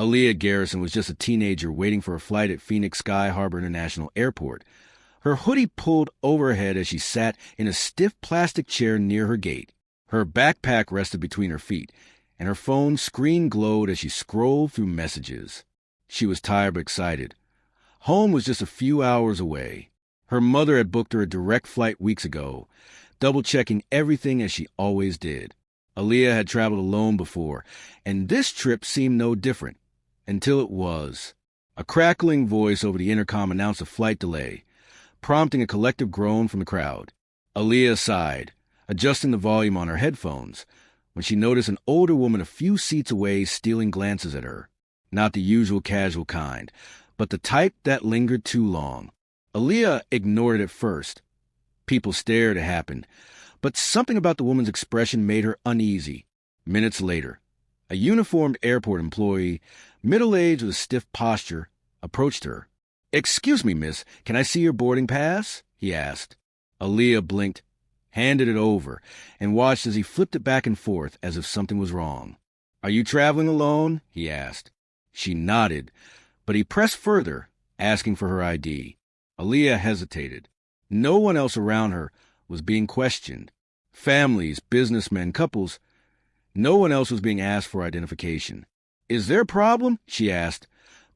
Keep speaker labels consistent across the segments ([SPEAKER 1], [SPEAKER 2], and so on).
[SPEAKER 1] Aaliyah Garrison was just a teenager waiting for a flight at Phoenix Sky Harbor International Airport. Her hoodie pulled over her head as she sat in a stiff plastic chair near her gate. Her backpack rested between her feet, and her phone screen glowed as she scrolled through messages. She was tired but excited. Home was just a few hours away. Her mother had booked her a direct flight weeks ago, double-checking everything as she always did. Aaliyah had traveled alone before, and this trip seemed no different, until it was. A crackling voice over the intercom announced a flight delay, prompting a collective groan from the crowd. Aaliyah sighed, adjusting the volume on her headphones, when she noticed an older woman a few seats away stealing glances at her. Not the usual casual kind, but the type that lingered too long. Aaliyah ignored it at first. People stared, it happened, but something about the woman's expression made her uneasy. Minutes later, a uniformed airport employee, middle-aged with a stiff posture, approached her. "Excuse me, miss, can I see your boarding pass?" he asked. Aaliyah blinked, handed it over, and watched as he flipped it back and forth as if something was wrong. "Are you traveling alone?" he asked. She nodded, but he pressed further, asking for her ID. Aaliyah hesitated. No one else around her was being questioned. Families, businessmen, couples. No one else was being asked for identification. "Is there a problem?" she asked,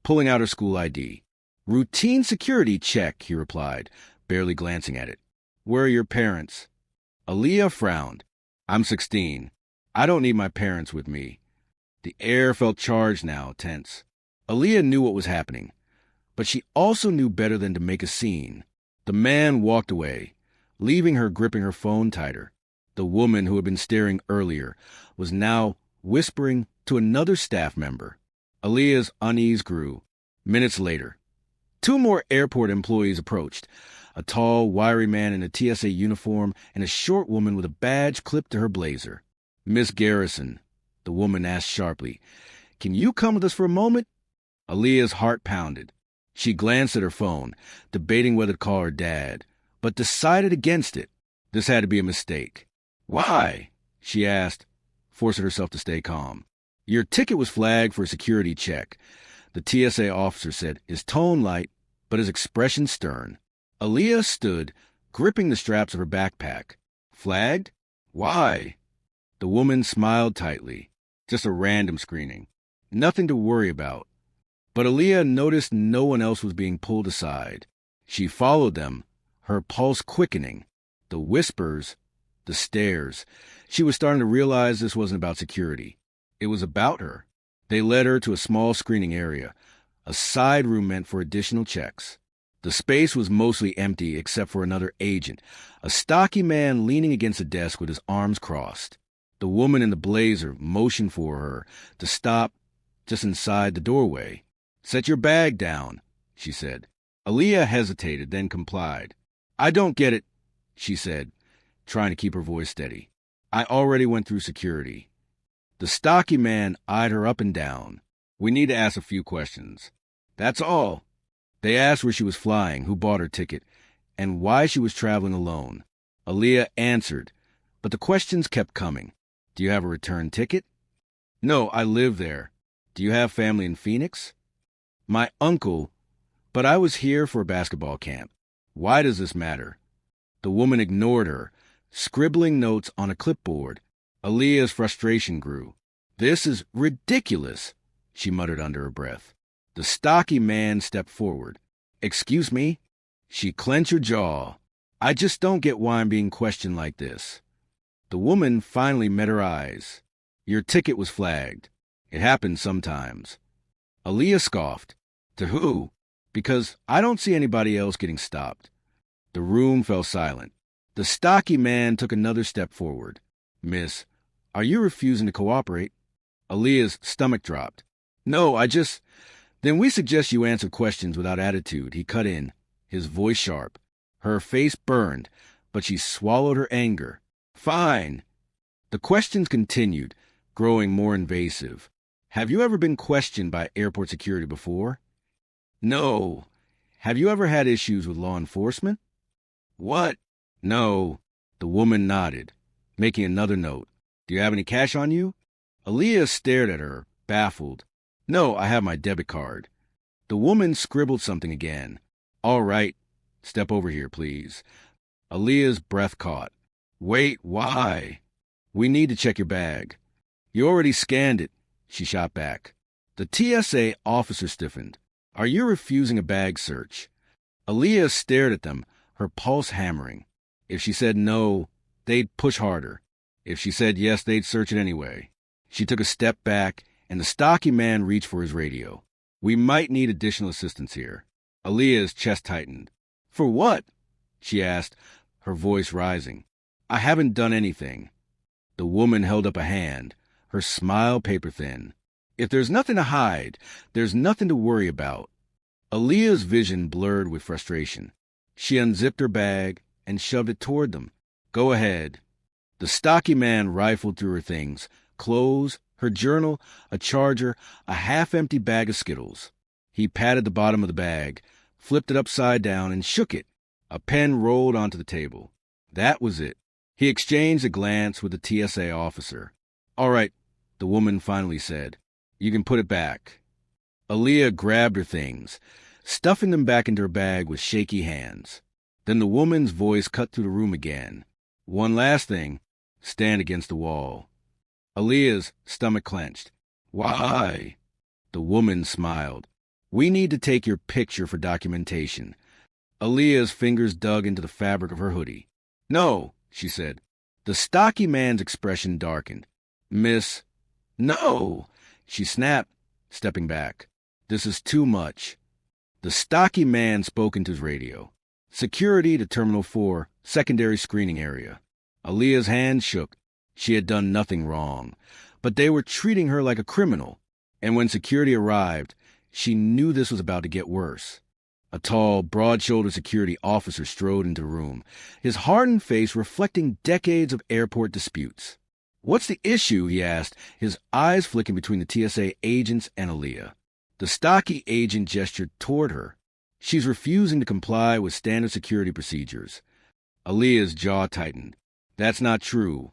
[SPEAKER 1] pulling out her school ID. "Routine security check," he replied, barely glancing at it. "Where are your parents?" Aaliyah frowned. "I'm 16. I don't need my parents with me." The air felt charged now, tense. Aaliyah knew what was happening, but she also knew better than to make a scene. The man walked away, leaving her gripping her phone tighter. The woman who had been staring earlier was now whispering to another staff member. Aaliyah's unease grew. Minutes later, 2 more airport employees approached, a tall, wiry man in a TSA uniform and a short woman with a badge clipped to her blazer. "Miss Garrison," the woman asked sharply, "can you come with us for a moment?" Aaliyah's heart pounded. She glanced at her phone, debating whether to call her dad, but decided against it. This had to be a mistake. "Why?" she asked, forcing herself to stay calm. "Your ticket was flagged for a security check," the TSA officer said, his tone light, but his expression stern. Aaliyah stood, gripping the straps of her backpack. "Flagged? Why?" The woman smiled tightly. "Just a random screening. Nothing to worry about." But Aaliyah noticed no one else was being pulled aside. She followed them, her pulse quickening. The whispers, the stares. She was starting to realize this wasn't about security. It was about her. They led her to a small screening area, a side room meant for additional checks. The space was mostly empty except for another agent, a stocky man leaning against a desk with his arms crossed. The woman in the blazer motioned for her to stop just inside the doorway. "Set your bag down," she said. Aaliyah hesitated, then complied. "I don't get it," she said, trying to keep her voice steady. "I already went through security." The stocky man eyed her up and down. "We need to ask a few questions. That's all." They asked where she was flying, who bought her ticket, and why she was traveling alone. Aaliyah answered, but the questions kept coming. "Do you have a return ticket?" "No, I live there." "Do you have family in Phoenix?" "My uncle, but I was here for a basketball camp." "Why does this matter?" The woman ignored her, scribbling notes on a clipboard. Aaliyah's frustration grew. "This is ridiculous," she muttered under her breath. The stocky man stepped forward. "Excuse me?" She clenched her jaw. "I just don't get why I'm being questioned like this." The woman finally met her eyes. "Your ticket was flagged. It happens sometimes." Aaliyah scoffed. "To who?" "Because I don't see anybody else getting stopped." The room fell silent. The stocky man took another step forward. "Miss, are you refusing to cooperate?" Aaliyah's stomach dropped. "No, Then we suggest you answer questions without attitude," he cut in, his voice sharp. Her face burned, but she swallowed her anger. "Fine." The questions continued, growing more invasive. "Have you ever been questioned by airport security before?" "No." "Have you ever had issues with law enforcement?" "What?" "No." The woman nodded, making another note. "Do you have any cash on you?" Aaliyah stared at her, baffled. No, I have my debit card. The woman scribbled something again. All right, step over here, please. Aaliyah's breath caught. Wait, why? We need to check your bag. You already scanned it, she shot back. The TSA officer stiffened. Are you refusing a bag search? Aaliyah stared at them, her pulse hammering. If she said no, they'd push harder. If she said yes, they'd search it anyway. She took a step back, and the stocky man reached for his radio. We might need additional assistance here. Aaliyah's chest tightened. For what? She asked, her voice rising. I haven't done anything. The woman held up a hand, her smile paper-thin. If there's nothing to hide, there's nothing to worry about. Aaliyah's vision blurred with frustration. She unzipped her bag and shoved it toward them. Go ahead. The stocky man rifled through her things, clothes, her journal, a charger, a half-empty bag of Skittles. He patted the bottom of the bag, flipped it upside down, and shook it. A pen rolled onto the table. That was it. He exchanged a glance with the TSA officer. All right, the woman finally said. You can put it back. Aaliyah grabbed her things, stuffing them back into her bag with shaky hands. Then the woman's voice cut through the room again. One last thing. Stand against the wall. Aaliyah's stomach clenched. Why? The woman smiled. We need to take your picture for documentation. Aaliyah's fingers dug into the fabric of her hoodie. No, she said. The stocky man's expression darkened. Miss, no, she snapped, stepping back. This is too much. The stocky man spoke into his radio. Security to Terminal 4, secondary screening area. Aaliyah's hand shook. She had done nothing wrong, but they were treating her like a criminal. And when security arrived, she knew this was about to get worse. A tall, broad-shouldered security officer strode into the room, his hardened face reflecting decades of airport disputes. What's the issue? He asked, his eyes flicking between the TSA agents and Aaliyah. The stocky agent gestured toward her. She's refusing to comply with standard security procedures. Aaliyah's jaw tightened. That's not true.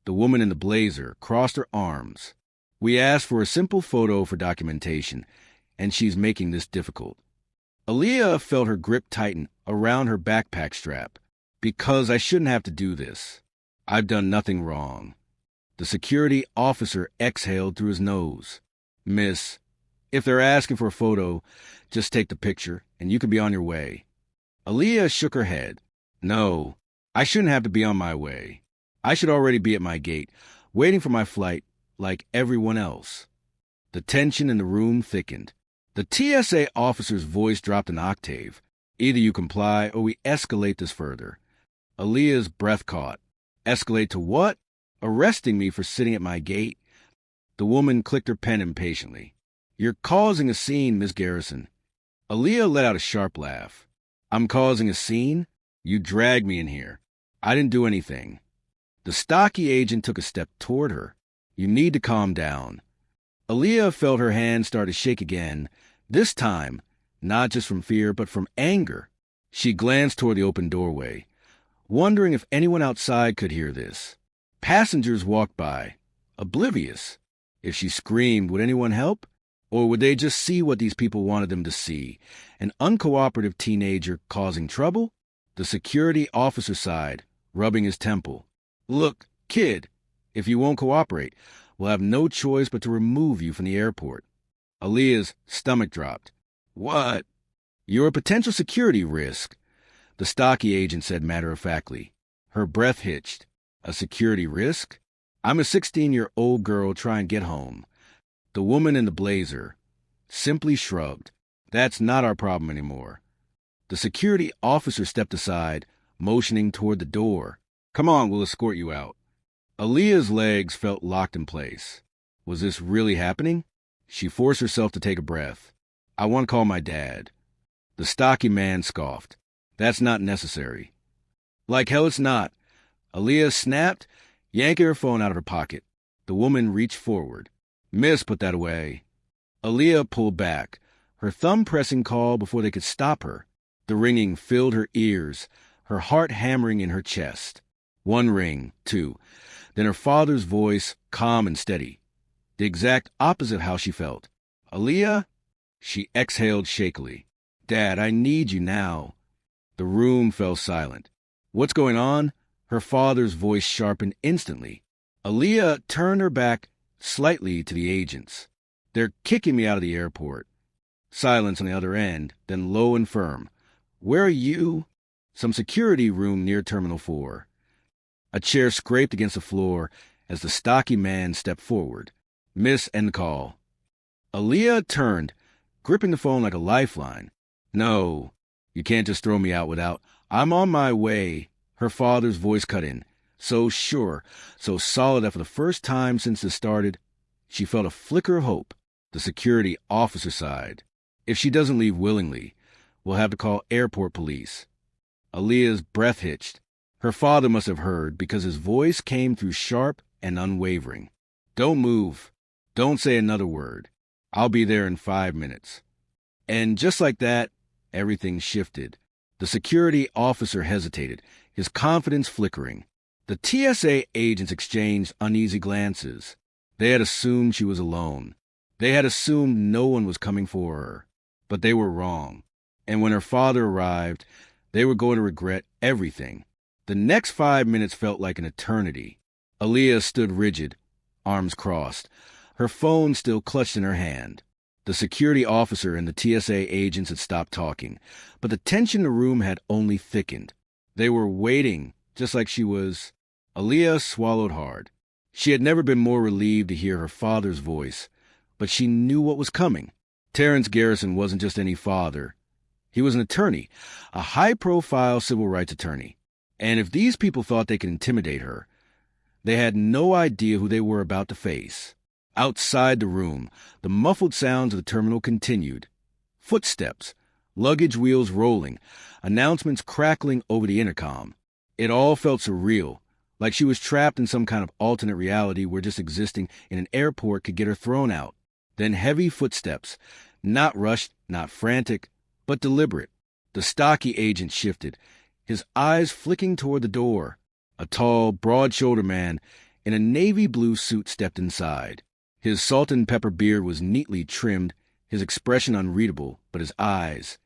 [SPEAKER 1] The woman in the blazer crossed her arms. We asked for a simple photo for documentation, and she's making this difficult. Aaliyah felt her grip tighten around her backpack strap. Because I shouldn't have to do this. I've done nothing wrong. The security officer exhaled through his nose. Miss, if they're asking for a photo, just take the picture, and you can be on your way. Aaliyah shook her head. No, I shouldn't have to be on my way. I should already be at my gate, waiting for my flight, like everyone else. The tension in the room thickened. The TSA officer's voice dropped an octave. Either you comply or we escalate this further. Aaliyah's breath caught. Escalate to what? Arresting me for sitting at my gate? The woman clicked her pen impatiently. You're causing a scene, Miss Garrison. Aaliyah let out a sharp laugh. I'm causing a scene? You dragged me in here. I didn't do anything. The stocky agent took a step toward her. You need to calm down. Aaliyah felt her hand start to shake again, this time, not just from fear, but from anger. She glanced toward the open doorway, wondering if anyone outside could hear this. Passengers walked by, oblivious. If she screamed, would anyone help? Or would they just see what these people wanted them to see? An uncooperative teenager causing trouble? The security officer sighed, rubbing his temple. Look, kid, if you won't cooperate, we'll have no choice but to remove you from the airport. Aaliyah's stomach dropped. What? You're a potential security risk, the stocky agent said matter-of-factly. Her breath hitched. A security risk? I'm a 16-year-old girl trying to get home. The woman in the blazer simply shrugged. That's not our problem anymore. The security officer stepped aside, motioning toward the door. Come on, we'll escort you out. Aaliyah's legs felt locked in place. Was this really happening? She forced herself to take a breath. I want to call my dad. The stocky man scoffed. That's not necessary. Like hell it's not. Aaliyah snapped, yanking her phone out of her pocket. The woman reached forward. Miss, put that away. Aaliyah pulled back, her thumb pressing call before they could stop her. The ringing filled her ears, her heart hammering in her chest. One ring, two. Then her father's voice, calm and steady. The exact opposite of how she felt. Aaliyah? She exhaled shakily. Dad, I need you now. The room fell silent. What's going on? Her father's voice sharpened instantly. Aaliyah turned her back slightly to the agents. They're kicking me out of the airport. Silence on the other end, then low and firm. Where are you? Some security room near Terminal 4. A chair scraped against the floor as the stocky man stepped forward. Miss, end call. Aaliyah turned, gripping the phone like a lifeline. No, you can't just throw me out without. I'm on my way. Her father's voice cut in. So sure, so solid that for the first time since this started, she felt a flicker of hope. The security officer sighed. If she doesn't leave willingly, we'll have to call airport police. Aaliyah's breath hitched. Her father must have heard because his voice came through sharp and unwavering. Don't move. Don't say another word. I'll be there in 5 minutes. And just like that, everything shifted. The security officer hesitated, his confidence flickering. The TSA agents exchanged uneasy glances. They had assumed she was alone. They had assumed no one was coming for her. But they were wrong. And when her father arrived, they were going to regret everything. The next 5 minutes felt like an eternity. Aaliyah stood rigid, arms crossed, her phone still clutched in her hand. The security officer and the TSA agents had stopped talking, but the tension in the room had only thickened. They were waiting, just like she was. Aaliyah swallowed hard. She had never been more relieved to hear her father's voice, but she knew what was coming. Terrence Garrison wasn't just any father. He was an attorney, a high-profile civil rights attorney. And if these people thought they could intimidate her, they had no idea who they were about to face. Outside the room, the muffled sounds of the terminal continued. Footsteps, luggage wheels rolling, announcements crackling over the intercom. It all felt surreal, like she was trapped in some kind of alternate reality where just existing in an airport could get her thrown out. Then heavy footsteps, not rushed, not frantic, but deliberate. The stocky agent shifted, his eyes flicking toward the door. A tall, broad-shouldered man in a navy blue suit stepped inside. His salt and pepper beard was neatly trimmed, his expression unreadable, but his eyes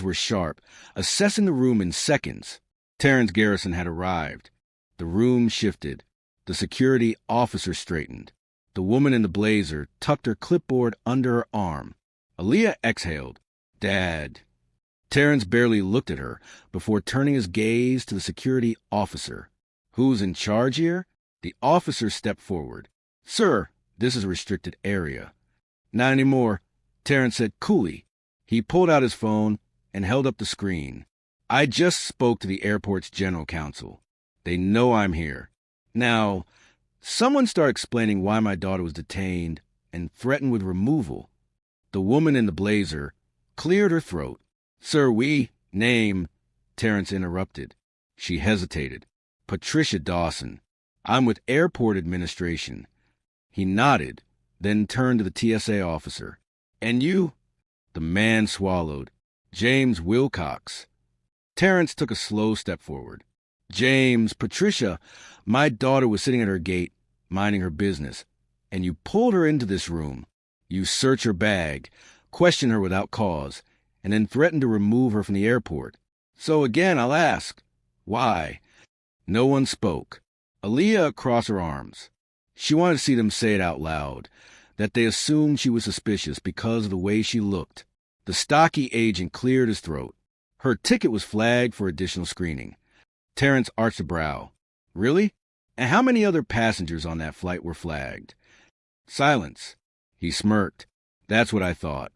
[SPEAKER 1] were sharp, assessing the room in seconds. Terrence Garrison had arrived. The room shifted. The security officer straightened. The woman in the blazer tucked her clipboard under her arm. Aaliyah exhaled. Dad. Terrence barely looked at her before turning his gaze to the security officer. Who's in charge here? The officer stepped forward. Sir, this is a restricted area. Not anymore, Terrence said coolly. He pulled out his phone and held up the screen. I just spoke to the airport's general counsel. They know I'm here. Now, someone start explaining why my daughter was detained and threatened with removal. The woman in the blazer cleared her throat. Sir, name, Terrence interrupted. She hesitated. Patricia Dawson. I'm with Airport Administration. He nodded, then turned to the TSA officer. And you? The man swallowed. James Wilcox. Terrence took a slow step forward. James, Patricia, my daughter was sitting at her gate, minding her business, and you pulled her into this room. You searched her bag, questioned her without cause, and then threatened to remove her from the airport. So again, I'll ask, why? No one spoke. Aaliyah crossed her arms. She wanted to see them say it out loud, that they assumed she was suspicious because of the way she looked. The stocky agent cleared his throat. Her ticket was flagged for additional screening. Terrence arched a brow. Really? And how many other passengers on that flight were flagged? Silence. He smirked. That's what I thought.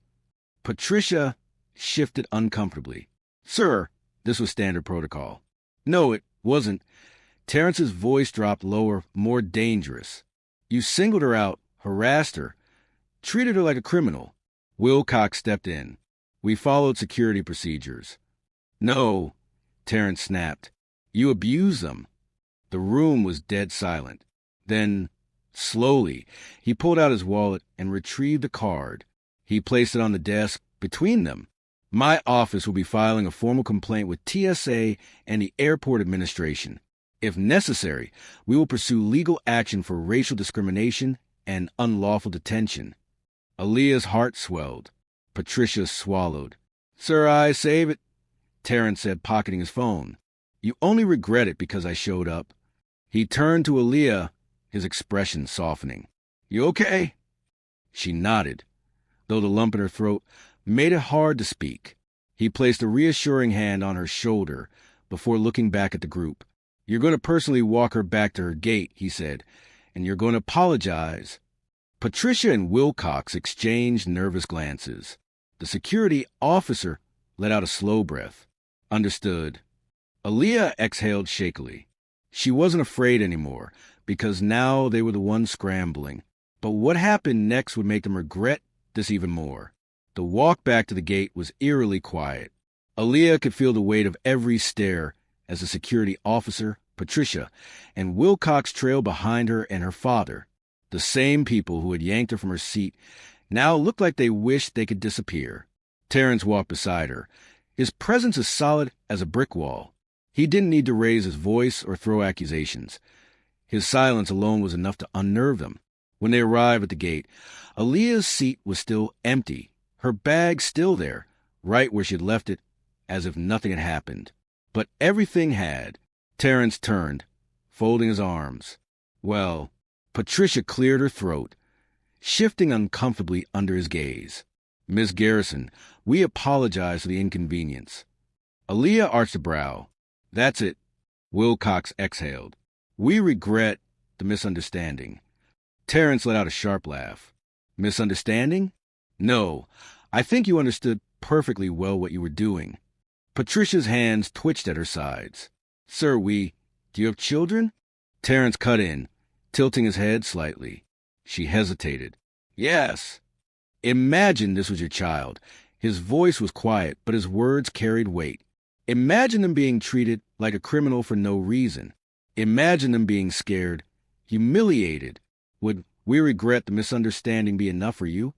[SPEAKER 1] Patricia shifted uncomfortably. Sir, this was standard protocol. No, it wasn't. Terrence's voice dropped lower, more dangerous. You singled her out, harassed her, treated her like a criminal. Wilcox stepped in. We followed security procedures. No, Terrence snapped. You abused them. The room was dead silent. Then, slowly, he pulled out his wallet and retrieved a card. He placed it on the desk between them. My office will be filing a formal complaint with TSA and the Airport Administration. If necessary, we will pursue legal action for racial discrimination and unlawful detention. Aaliyah's heart swelled. Patricia swallowed. "Sir, I save it," Terrence said, pocketing his phone. "You only regret it because I showed up." He turned to Aaliyah, his expression softening. "You okay?" She nodded, though the lump in her throat made it hard to speak. He placed a reassuring hand on her shoulder before looking back at the group. "You're going to personally walk her back to her gate," he said, "and you're going to apologize." Patricia and Wilcox exchanged nervous glances. The security officer let out a slow breath. "Understood." Aaliyah exhaled shakily. She wasn't afraid anymore, because now they were the ones scrambling. But what happened next would make them regret this even more. The walk back to the gate was eerily quiet. Aaliyah could feel the weight of every stare as the security officer, Patricia, and Wilcox trailed behind her and her father. The same people who had yanked her from her seat now looked like they wished they could disappear. Terrence walked beside her, his presence as solid as a brick wall. He didn't need to raise his voice or throw accusations. His silence alone was enough to unnerve them. When they arrived at the gate, Aaliyah's seat was still empty, her bag still there, right where she had left it, as if nothing had happened. But everything had. Terrence turned, folding his arms. "Well," Patricia cleared her throat, shifting uncomfortably under his gaze. "Miss Garrison, we apologize for the inconvenience." Aaliyah arched a brow. "That's it." Wilcox exhaled. "We regret the misunderstanding." Terrence let out a sharp laugh. "Misunderstanding? No, I think you understood perfectly well what you were doing." Patricia's hands twitched at her sides. "Sir, do you have children?" Terrence cut in, tilting his head slightly. She hesitated. "Yes." "Imagine this was your child." His voice was quiet, but his words carried weight. "Imagine them being treated like a criminal for no reason. Imagine them being scared, humiliated. Would we regret the misunderstanding be enough for you?"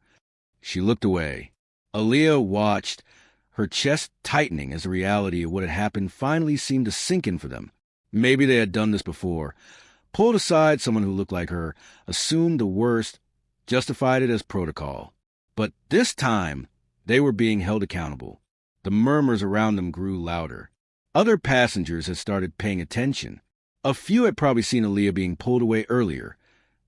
[SPEAKER 1] She looked away. Aaliyah watched, her chest tightening as the reality of what had happened finally seemed to sink in for them. Maybe they had done this before. Pulled aside someone who looked like her, assumed the worst, justified it as protocol. But this time, they were being held accountable. The murmurs around them grew louder. Other passengers had started paying attention. A few had probably seen Aaliyah being pulled away earlier.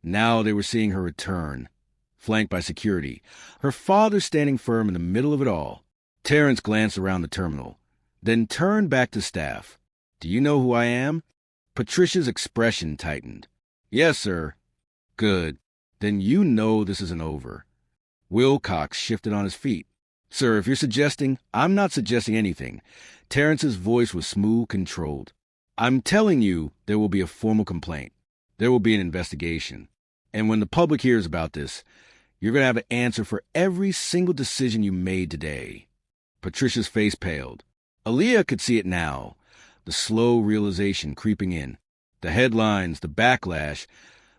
[SPEAKER 1] Now they were seeing her return, flanked by security, her father standing firm in the middle of it all. Terrence glanced around the terminal, then turned back to staff. "Do you know who I am?" Patricia's expression tightened. "Yes, sir." "Good. Then you know this isn't over." Wilcox shifted on his feet. "Sir, if you're suggesting—" "I'm not suggesting anything." Terrence's voice was smooth, controlled. "I'm telling you there will be a formal complaint. There will be an investigation. And when the public hears about this, you're going to have an answer for every single decision you made today." Patricia's face paled. Aaliyah could see it now, the slow realization creeping in. The headlines, the backlash,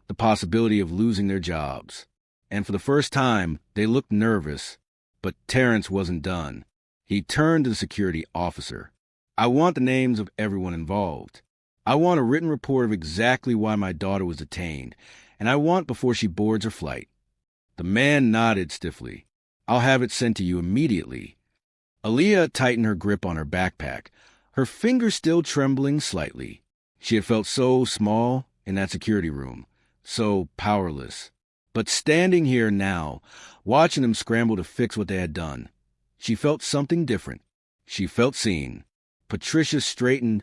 [SPEAKER 1] the possibility of losing their jobs. And for the first time, they looked nervous. But Terrence wasn't done. He turned to the security officer. "I want the names of everyone involved. I want a written report of exactly why my daughter was detained, and I want before she boards her flight." The man nodded stiffly. "I'll have it sent to you immediately." Aaliyah tightened her grip on her backpack, her fingers still trembling slightly. She had felt so small in that security room, so powerless. But standing here now, watching them scramble to fix what they had done, she felt something different. She felt seen. Patricia straightened,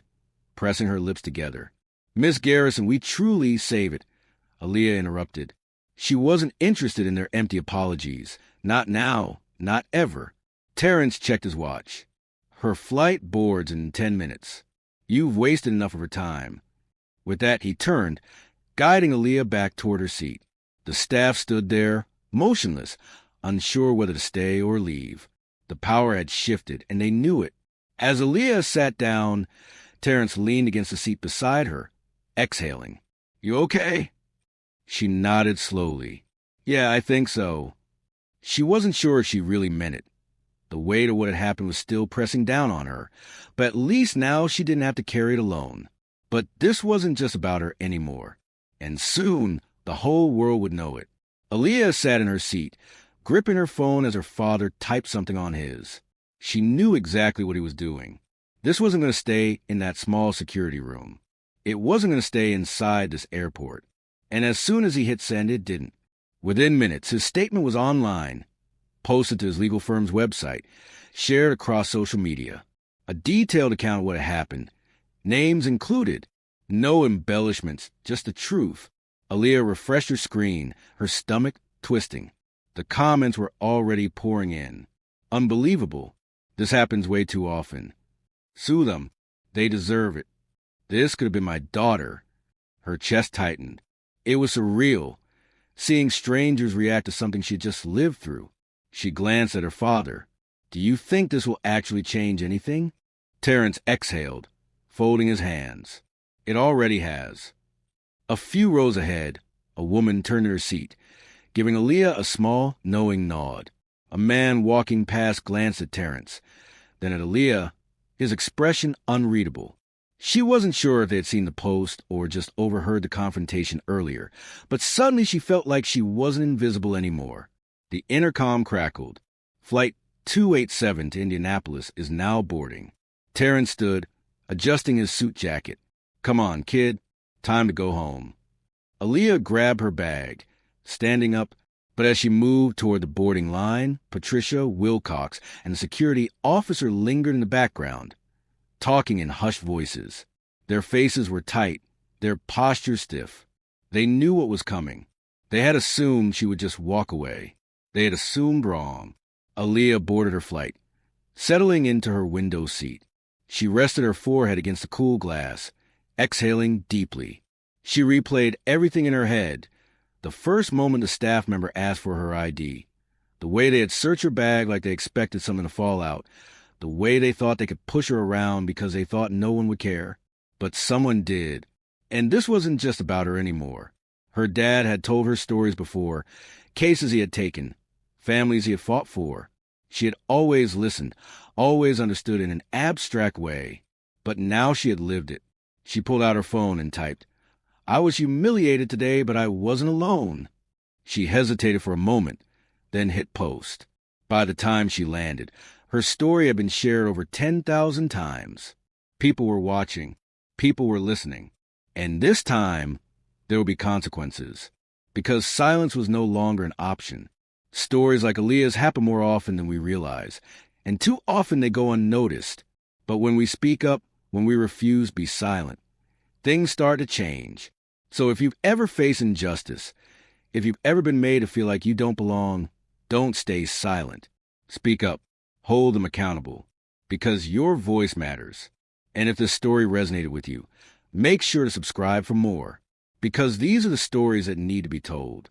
[SPEAKER 1] pressing her lips together. "Miss Garrison, we truly save it," Aaliyah interrupted. She wasn't interested in their empty apologies. Not now, not ever. Terrence checked his watch. "Her flight boards in 10 minutes. You've wasted enough of her time." With that, he turned, guiding Aaliyah back toward her seat. The staff stood there, motionless, unsure whether to stay or leave. The power had shifted, and they knew it. As Aaliyah sat down, Terrence leaned against the seat beside her, exhaling. "You okay?" She nodded slowly. "Yeah, I think so." She wasn't sure if she really meant it. The weight of what had happened was still pressing down on her, but at least now she didn't have to carry it alone. But this wasn't just about her anymore, and soon the whole world would know it. Aaliyah sat in her seat, gripping her phone as her father typed something on his. She knew exactly what he was doing. This wasn't going to stay in that small security room. It wasn't going to stay inside this airport. And as soon as he hit send, it didn't. Within minutes, his statement was online, posted to his legal firm's website, shared across social media. A detailed account of what had happened. Names included. No embellishments, just the truth. Aaliyah refreshed her screen, her stomach twisting. The comments were already pouring in. Unbelievable. This happens way too often. Sue them. They deserve it. This could have been my daughter. Her chest tightened. It was surreal, seeing strangers react to something she had just lived through. She glanced at her father. Do you think this will actually change anything? Terrence exhaled, folding his hands. It already has. A few rows ahead, a woman turned in her seat, giving Aaliyah a small, knowing nod. A man walking past glanced at Terrence, then at Aaliyah, his expression unreadable. She wasn't sure if they had seen the post or just overheard the confrontation earlier, but suddenly she felt like she wasn't invisible anymore. The intercom crackled. Flight 287 to Indianapolis is now boarding. Terrence stood, adjusting his suit jacket. Come on, kid. Time to go home. Aaliyah grabbed her bag, standing up, but as she moved toward the boarding line, Patricia, Wilcox, and the security officer lingered in the background, talking in hushed voices. Their faces were tight, their postures stiff. They knew what was coming. They had assumed she would just walk away. They had assumed wrong. Aaliyah boarded her flight, settling into her window seat. She rested her forehead against the cool glass, exhaling deeply. She replayed everything in her head. The first moment the staff member asked for her ID, the way they had searched her bag like they expected something to fall out, the way they thought they could push her around because they thought no one would care. But someone did. And this wasn't just about her anymore. Her dad had told her stories before, cases he had taken, families he had fought for. She had always listened, always understood in an abstract way. But now she had lived it. She pulled out her phone and typed, I was humiliated today, but I wasn't alone. She hesitated for a moment, then hit post. By the time she landed, her story had been shared over 10,000 times. People were watching. People were listening. And this time, there would be consequences. Because silence was no longer an option. Stories like Aaliyah's happen more often than we realize. And too often they go unnoticed. But when we speak up, when we refuse to be silent, things start to change. So if you've ever faced injustice, if you've ever been made to feel like you don't belong, don't stay silent. Speak up. Hold them accountable. Because your voice matters. And if this story resonated with you, make sure to subscribe for more. Because these are the stories that need to be told.